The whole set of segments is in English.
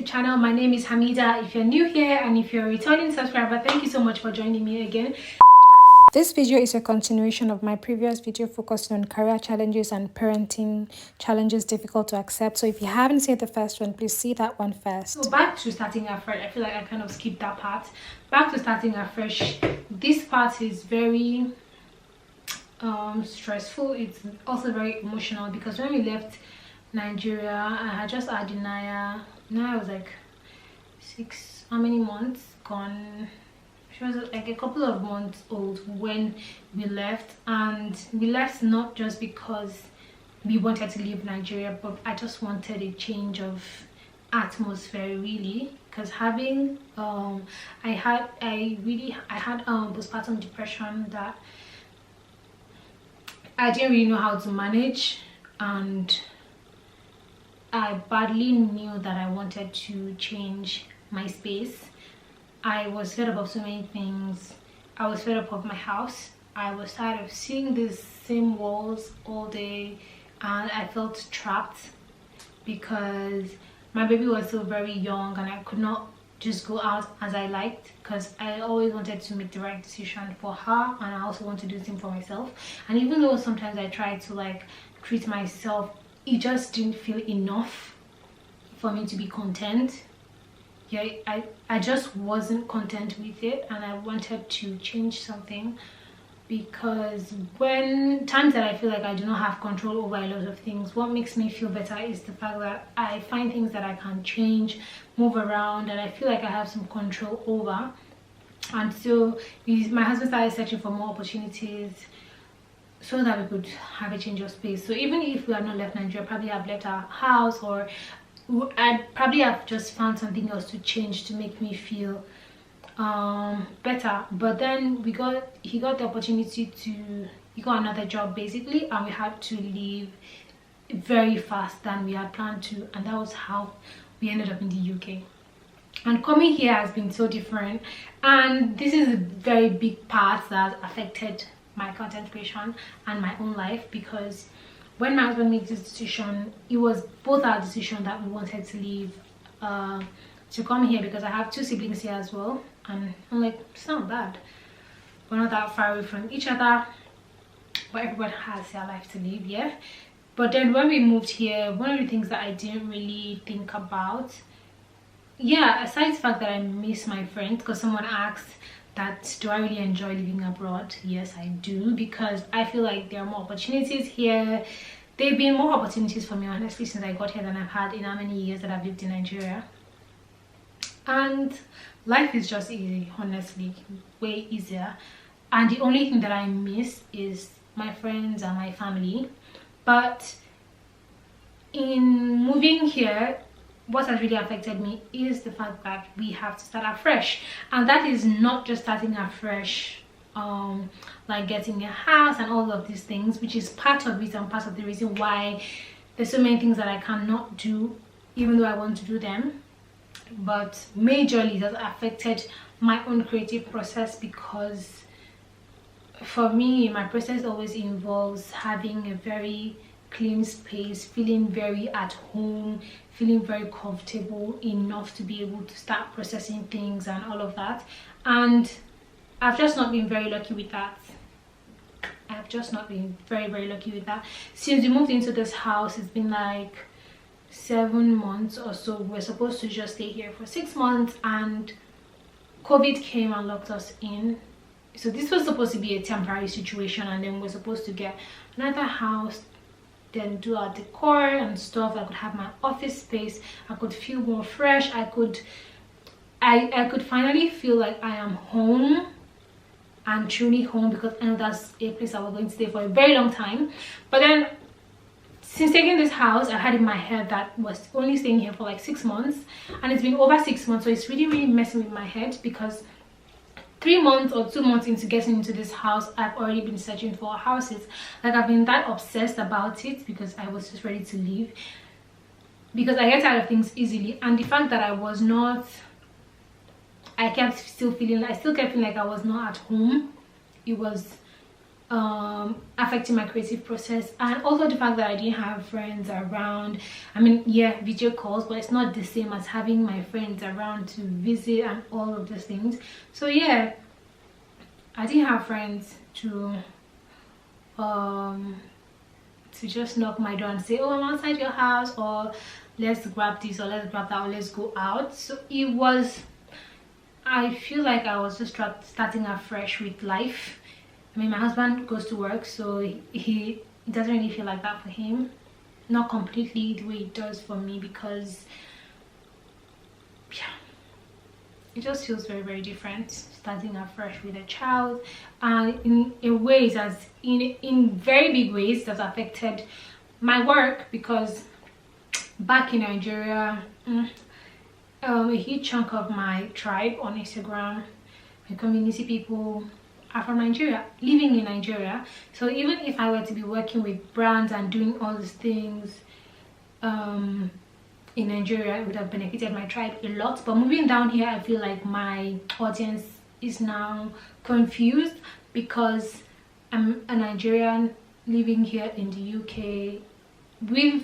YouTube channel. My name is Hamida. If you're new here and if you're a returning subscriber, thank you so much for joining me again. This video is a continuation of my previous video focusing on career challenges and parenting challenges difficult to accept. So if you haven't seen the first one, please see that one first. So back to starting afresh. I feel like I kind of skipped that part. Back to starting afresh. This part is very stressful. It's also very emotional because when we left Nigeria, I had just had Naya. Now I was like how many months gone? She was like a couple of months old when we left, and we left not just because we wanted to leave Nigeria, but I just wanted a change of atmosphere, really, because having I had postpartum depression that I didn't really know how to manage, and I badly knew that I wanted to change my space. I was fed up of so many things. I was fed up of my house. I was tired of seeing these same walls all day, and I felt trapped because my baby was still very young and I could not just go out as I liked, because I always wanted to make the right decision for her, and I also want to do the same for myself. And even though sometimes I tried to like treat myself, it just didn't feel enough for me to be content. Yeah, I just wasn't content with it, and I wanted to change something, because when times that I feel like I do not have control over a lot of things, what makes me feel better is the fact that I find things that I can change, move around, and I feel like I have some control over. And so my husband started searching for more opportunities so that we could have a change of space. So even if we had not left Nigeria, probably have left our house, or I'd probably have just found something else to change to make me feel better. But then he got the opportunity he got another job basically, and we had to leave very fast than we had planned to, and that was how we ended up in the UK. And coming here has been so different, and this is a very big part that affected my content creation and my own life, because when my husband made this decision, it was both our decision that we wanted to leave to come here, because I have two siblings here as well, and I'm like, it's not bad, we're not that far away from each other, but everyone has their life to live. Yeah. But then when we moved here, one of the things that I didn't really think about, yeah, aside the fact that I miss my friends, because someone asked that do I really enjoy living abroad? Yes, I do, because I feel like there are more opportunities here. There have been more opportunities for me, honestly, since I got here than I've had in how many years that I've lived in Nigeria. And life is just easy, honestly, way easier. And the only thing that I miss is my friends and my family. But in moving here, what has really affected me is the fact that we have to start afresh, and that is not just starting afresh like getting a house and all of these things, which is part of it and part of the reason why there's so many things that I cannot do even though I want to do them. But majorly that affected my own creative process, because for me my process always involves having a very clean space, feeling very at home, feeling very comfortable enough to be able to start processing things and all of that. And I've just not been very lucky with that. I've just not been very lucky with that. Since we moved into this house, it's been like 7 months or so. We're supposed to just stay here for 6 months, and COVID came and locked us in. So this was supposed to be a temporary situation, and then we're supposed to get another house, then do our decor and stuff. I could have my office space, I could feel more fresh, I could finally feel like I am home and truly home, because I know that's a place I was going to stay for a very long time. But then since taking this house, I had in my head that was only staying here for like 6 months, and it's been over 6 months. So it's really messing with my head, because 3 months or 2 months into getting into this house, I've already been searching for houses. Like, I've been that obsessed about it because I was just ready to leave, because I get tired of things easily. And the fact that I still kept feeling like I was not at home. It was affecting my creative process, and also the fact that I didn't have friends around. I mean, yeah, video calls, but it's not the same as having my friends around to visit and all of those things. So yeah, I didn't have friends to just knock my door and say, oh, I'm outside your house, or let's grab this, or let's grab that, or let's go out. So it was, I feel like I was just starting afresh with life. I mean, my husband goes to work, so he doesn't really feel like that for him. Not completely the way it does for me, because yeah, it just feels very, very different starting afresh with a child. And in ways, as in very big ways, that's affected my work, because back in Nigeria, a huge chunk of my tribe on Instagram, my community people, are from Nigeria, living in Nigeria. So even if I were to be working with brands and doing all these things in Nigeria, it would have benefited my tribe a lot. But moving down here, I feel like my audience is now confused, because I'm a Nigerian living here in the UK with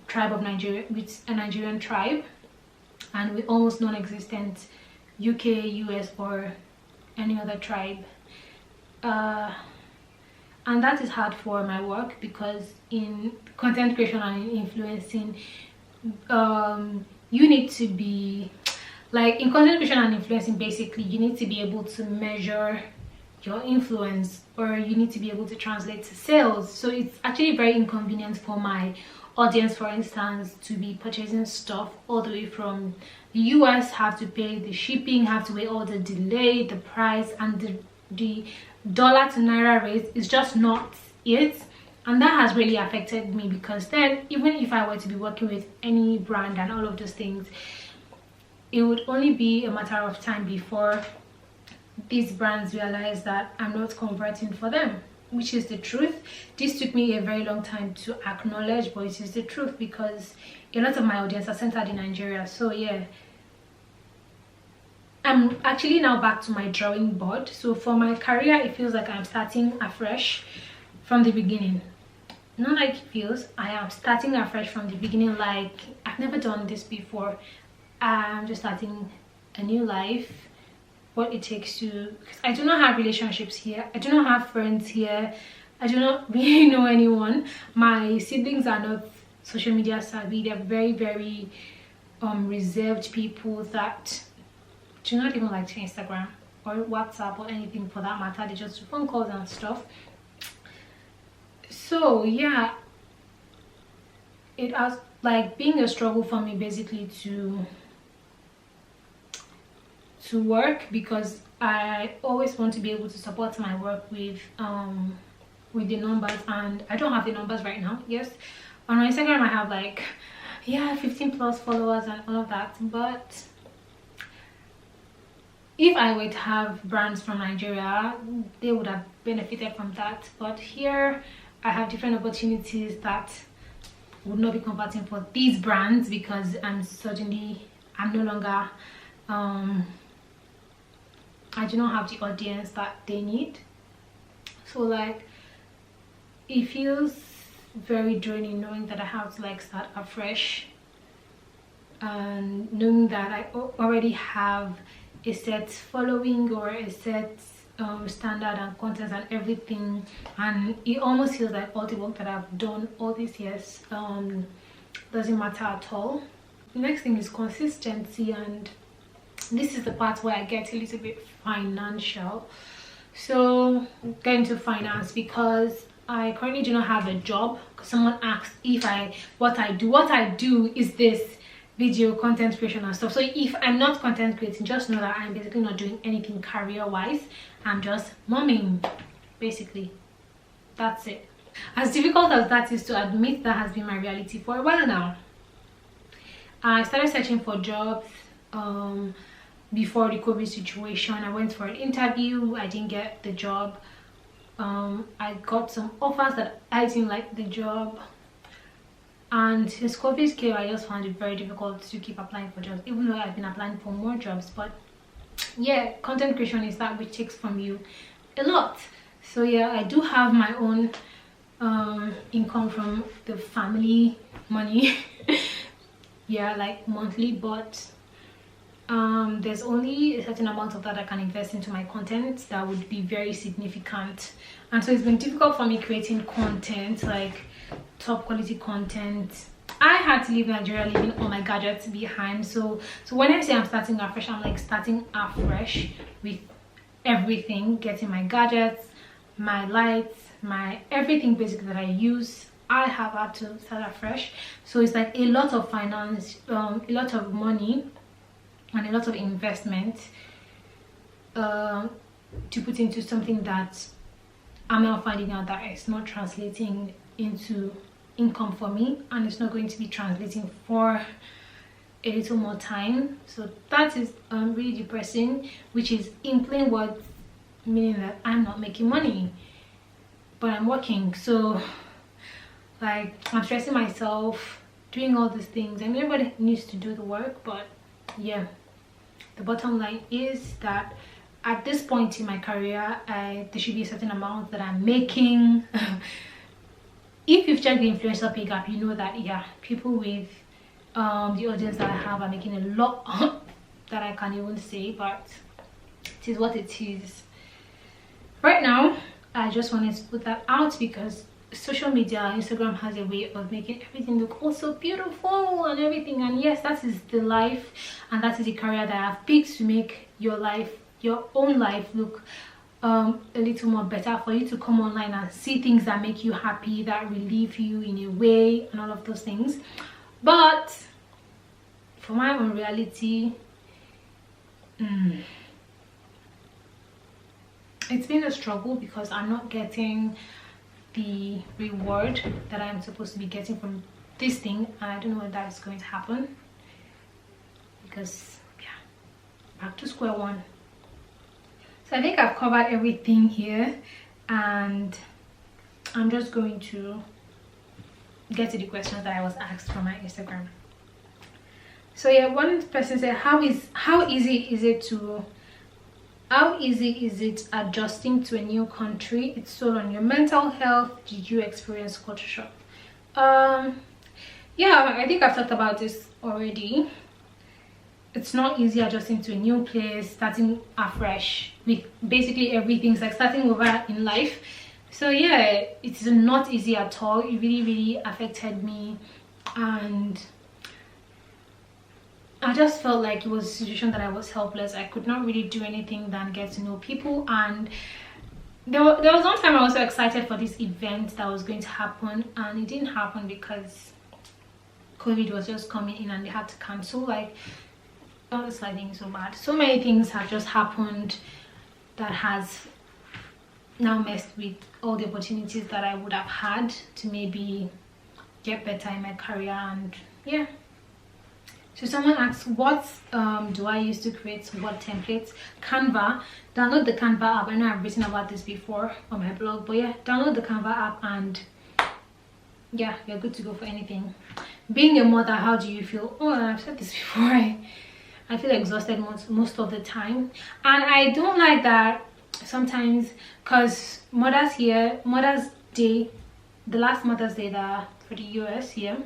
tribe of Nigeria, with a Nigerian tribe, and with almost non-existent UK, US, or any other tribe, and that is hard for my work, because in content creation and influencing, you need to be like, in content creation and influencing, basically you need to be able to measure your influence, or you need to be able to translate to sales. So it's actually very inconvenient for my audience, for instance, to be purchasing stuff all the way from the US, have to pay the shipping, have to pay all the delay, the price, and the dollar to naira rate is just not it. And that has really affected me, because then even if I were to be working with any brand and all of those things, it would only be a matter of time before these brands realize that I'm not converting for them, which is the truth. This took me a very long time to acknowledge, but it is the truth, because a lot of my audience are centered in Nigeria. So yeah, I'm actually now back to my drawing board. So for my career, it feels like I'm starting afresh from the beginning. Not like it feels, I am starting afresh from the beginning. Like, I've never done this before. I'm just starting a new life. What it takes to, because I do not have relationships here, I do not have friends here, I do not really know anyone. My siblings are not social media savvy. They're very, very reserved people that do not even like to Instagram or WhatsApp or anything for that matter. They just do phone calls and stuff. So yeah, it has like being a struggle for me, basically, to work, because I always want to be able to support my work with the numbers, and I don't have the numbers right now. Yes, on my Instagram I have like, yeah, 15 plus followers and all of that, but if I were to have brands from Nigeria, they would have benefited from that. But here I have different opportunities that would not be converting for these brands, because I'm no longer I do not have the audience that they need. So like, it feels very draining knowing that I have to like start afresh, and knowing that I already have a set following or a set standard and content and everything, and it almost feels like all the work that I've done all these years doesn't matter at all. The next thing is consistency, and this is the part where I get a little bit financial. So going to finance, because I currently do not have a job. Someone asked if what I do is this video content creation and stuff. So if I'm not content creating, just know that I'm basically not doing anything career wise. I'm just momming, basically. That's it. As difficult as that is to admit, that has been my reality for a while now. I started searching for jobs before the COVID situation. I went for an interview, I didn't get the job. I got some offers that I didn't like the job, and since COVID came, I just found it very difficult to keep applying for jobs, even though I've been applying for more jobs. But yeah, content creation is that which takes from you a lot. So yeah, I do have my own income from the family money. Yeah, like monthly, but there's only a certain amount of that I can invest into my content that would be very significant. And so it's been difficult for me creating content, like top quality content. I had to leave Nigeria, leaving all my gadgets behind. So when I say I'm starting afresh, I'm like starting afresh with everything, getting my gadgets, my lights, my everything basically that I use. I have had to start afresh. So it's like a lot of finance, a lot of money, and a lot of investment to put into something that I'm now finding out that it's not translating into income for me, and it's not going to be translating for a little more time. So that is really depressing, which is in plain words meaning that I'm not making money, but I'm working. So like I'm stressing myself doing all these things, and everybody needs to do the work, but yeah, the bottom line is that at this point in my career, there should be a certain amount that I'm making. If you've checked the influencer pay gap, you know that yeah, people with the audience that I have are making a lot that I can't even say, but it is what it is. Right now, I just wanted to put that out because social media, Instagram has a way of making everything look also beautiful and everything, and yes, that is the life and that is the career that I've picked to make your life, your own life, look a little more better, for you to come online and see things that make you happy, that relieve you in a way, and all of those things. But for my own reality, it's been a struggle because I'm not getting the reward that I'm supposed to be getting from this thing, and I don't know when that is going to happen, because yeah, back to square one. So I think I've covered everything here, and I'm just going to get to the questions that I was asked from my Instagram. So yeah, one person said, how easy is it adjusting to a new country? It's so on your mental health. Did you experience culture shock? Yeah, I think I've talked about this already. It's not easy adjusting to a new place, starting afresh with basically everything. It's like starting over in life. So yeah, it's not easy at all. It really affected me, and I just felt like it was a situation that I was helpless. I could not really do anything than get to know people. And there was one time I was so excited for this event that was going to happen, and it didn't happen because COVID was just coming in and they had to cancel. Like, oh, it's like being so bad. So many things have just happened that has now messed with all the opportunities that I would have had to maybe get better in my career. And yeah. So someone asks, what do I use to create what templates? Canva. Download the Canva app. I know I've written about this before on my blog, but yeah, download the Canva app and yeah, you're good to go for anything. Being a mother, how do you feel? Oh, I've said this before. I feel exhausted most of the time, and I don't like that sometimes, because Mother's Day, the last Mother's Day that for the US here,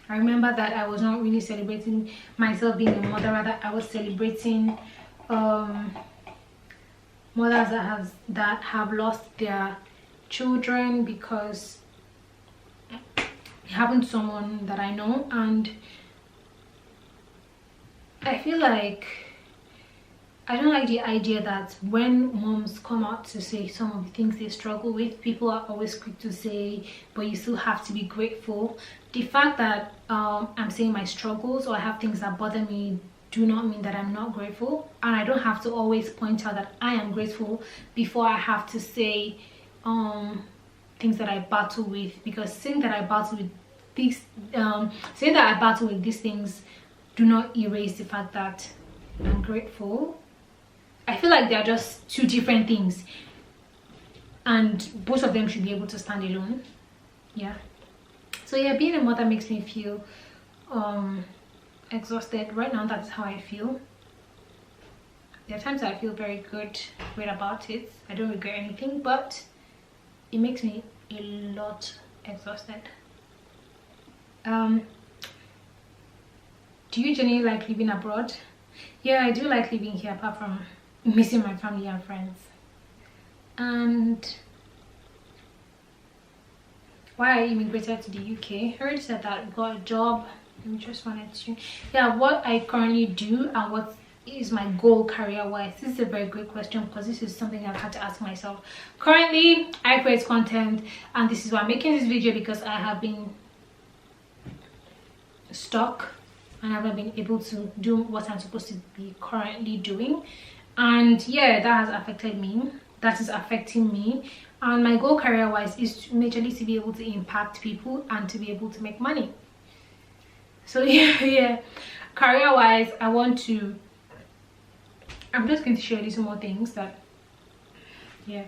I remember that I was not really celebrating myself being a mother. Rather, I was celebrating mothers that have lost their children because it happened to someone that I know. And I feel like I don't like the idea that when moms come out to say some of the things they struggle with, people are always quick to say, but you still have to be grateful. The fact that I'm saying my struggles or I have things that bother me do not mean that I'm not grateful, and I don't have to always point out that I am grateful before I have to say things that I battle with, because saying that I battle with these things do not erase the fact that I'm grateful. I feel like they are just two different things, and both of them should be able to stand alone. Yeah. So yeah, being a mother makes me feel exhausted right now. That's how I feel. There are times I feel very good about it. I don't regret anything, but it makes me a lot exhausted. Do you generally like living abroad? Yeah, I do like living here, apart from missing my family and friends. And why I immigrated to the UK? I already said that. Got a job. I just wanted to, yeah, what I currently do and what is my goal career-wise. This is a very great question, because this is something I've had to ask myself. Currently, I create content, and this is why I'm making this video, because I have been stuck and I haven't been able to do what I'm supposed to be currently doing. And yeah, that has affected me. That is affecting me. And my goal career-wise is majorly to be able to impact people and to be able to make money. So yeah, career-wise, I'm just going to share little more things that, yeah.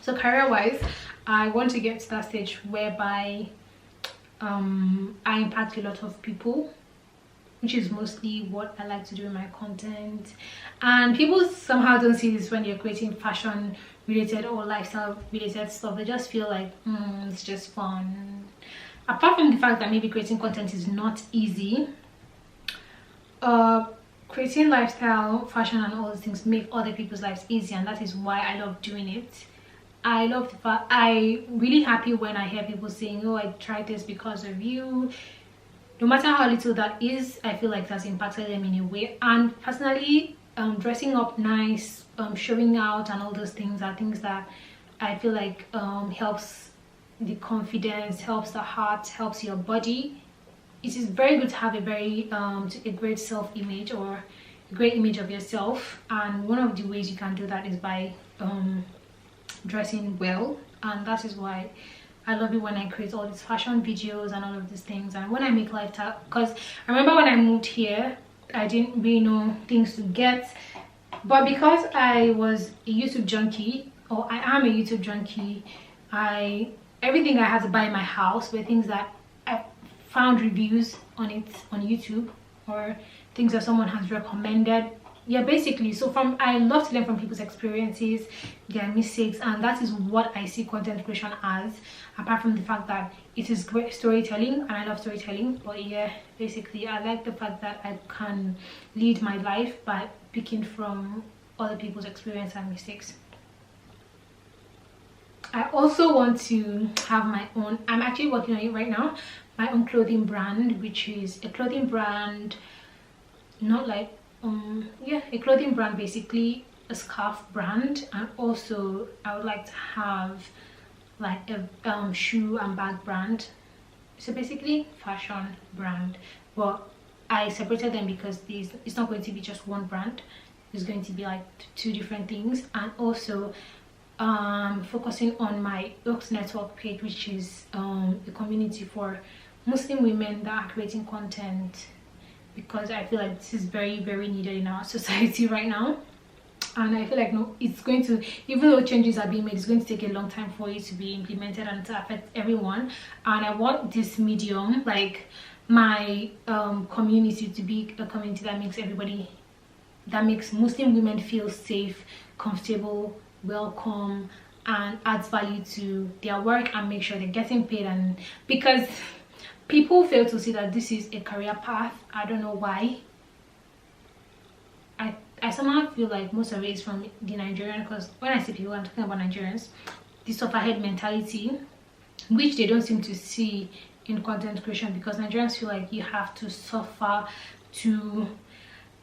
So career-wise, I want to get to that stage whereby I impact a lot of people, which is mostly what I like to do in my content. And people somehow don't see this when you're creating fashion related or lifestyle related stuff. They just feel like it's just fun. Apart from the fact that maybe creating content is not easy, creating lifestyle, fashion and all those things make other people's lives easy, and that is why I love doing it. I love the fact, I'm really happy when I hear people saying, oh, I tried this because of you. No matter how little that is, I feel like that's impacted them in a way. And personally, dressing up nice, showing out and all those things are things that I feel like helps the confidence, helps the heart, helps your body. It is very good to have a great self-image, or a great image of yourself, and one of the ways you can do that is by dressing well. And that is why I love it when I create all these fashion videos and all of these things, and when I make lifestyle. Because I remember when I moved here, I didn't really know things to get, but because I was a YouTube junkie, or I am a YouTube junkie, everything I had to buy in my house were things that I found reviews on it on YouTube, or things that someone has recommended. Yeah, basically. So I love to learn from people's experiences, their mistakes, and that is what I see content creation as, apart from the fact that it is great storytelling, and I love storytelling. But yeah, basically I like the fact that I can lead my life by picking from other people's experience and mistakes. I also want to have my own, I'm actually working on it right now, my own clothing brand, which is a clothing brand, not like yeah, a clothing brand, basically a scarf brand. And also I would like to have like a shoe and bag brand. So basically fashion brand, but I separated them because it's not going to be just one brand. It's going to be like two different things. And also focusing on my Oaks Network page, which is a community for Muslim women that are creating content, because I feel like this is very, very needed in our society right now. And I feel like it's going to, even though changes are being made, it's going to take a long time for it to be implemented and to affect everyone. And I want this medium, like my community, to be a community that makes Muslim women feel safe, comfortable, welcome, and adds value to their work, and make sure they're getting paid. And because people fail to see that this is a career path, I don't know why. I somehow feel like most of it is from the Nigerian, because when I see people, I'm talking about Nigerians, the sufferhead mentality, which they don't seem to see in content creation, because Nigerians feel like you have to suffer to,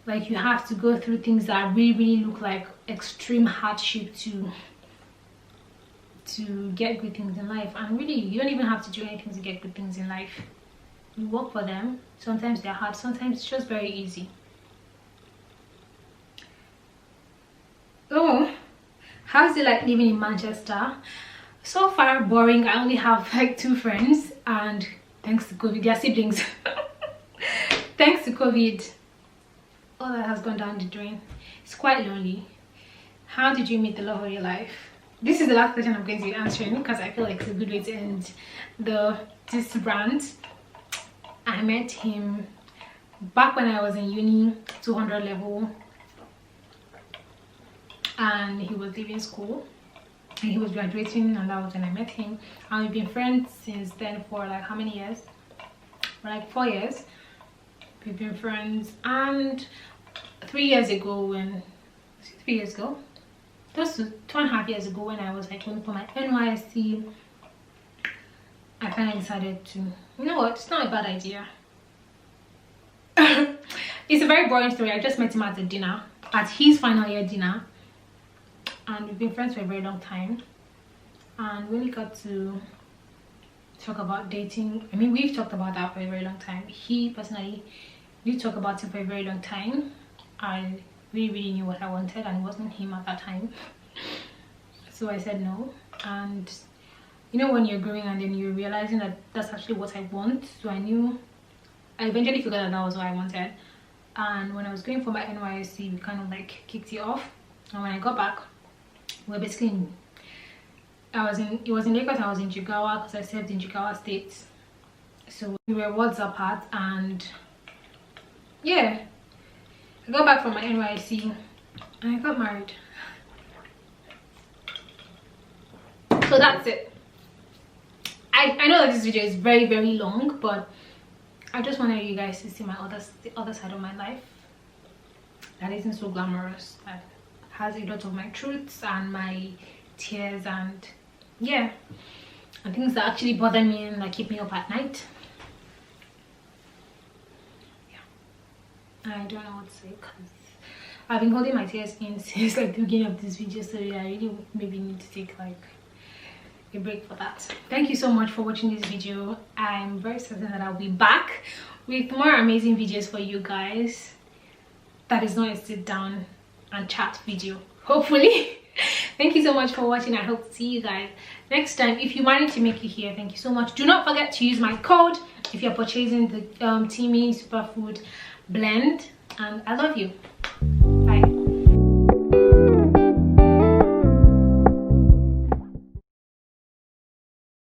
like, you have to go through things that really look like extreme hardship to get good things in life. And really, you don't even have to do anything to get good things in life. You work for them. Sometimes they're hard, sometimes it's just very easy. Oh, how's it like living in Manchester? So far boring. I only have like 2 friends, and thanks to COVID, they're siblings. Thanks to COVID, all that has gone down the drain. It's quite lonely. How did you meet the love of your life? This is the last question I'm going to be answering, because I feel like it's a good way to end this rant. I met him back when I was in uni, 200 level. and he was leaving school and he was graduating, and that was when I met him. And we've been friends since then for like how many years? For like 4 years. We've been friends. And 3 years ago, when 3 years ago, just 2.5 years ago, when I was like going for my NYSC, I finally decided to, you know what, it's not a bad idea. It's a very boring story. I just met him at a dinner, at his final year dinner, and we've been friends for a very long time. And when we got to talk about dating, I mean, we've talked about that for a very long time. He personally did talk about it for a very long time. I really knew what I wanted, and it wasn't him at that time. So I said no. And you know, when you're growing and then you're realizing that that's actually what I want. So I eventually figured that that was what I wanted. And when I was going for my NYSC, we kind of like kicked it off. And when I got back, we're basically it was in Lagos, I was in Jigawa, because I served in Jigawa State. So we were worlds apart. And yeah, I got back from my NYSC and I got married. So that's it. I know that this video is very long, but I just wanted you guys to see the other side of my life that isn't so glamorous, that has a lot of my truths and my tears, and yeah, and things that actually bother me and that keep me up at night. Yeah, I don't know what to say, because I've been holding my tears in since like the beginning of this video, so yeah, I really maybe need to take like a break for that. Thank you so much for watching this video. I'm very certain that I'll be back with more amazing videos for you guys. That is not a sit down and chat video, hopefully. Thank you so much for watching. I hope to see you guys next time. If you managed to make it here, thank you so much. Do not forget to use my code if you're purchasing the Timmy Superfood blend, and I love you.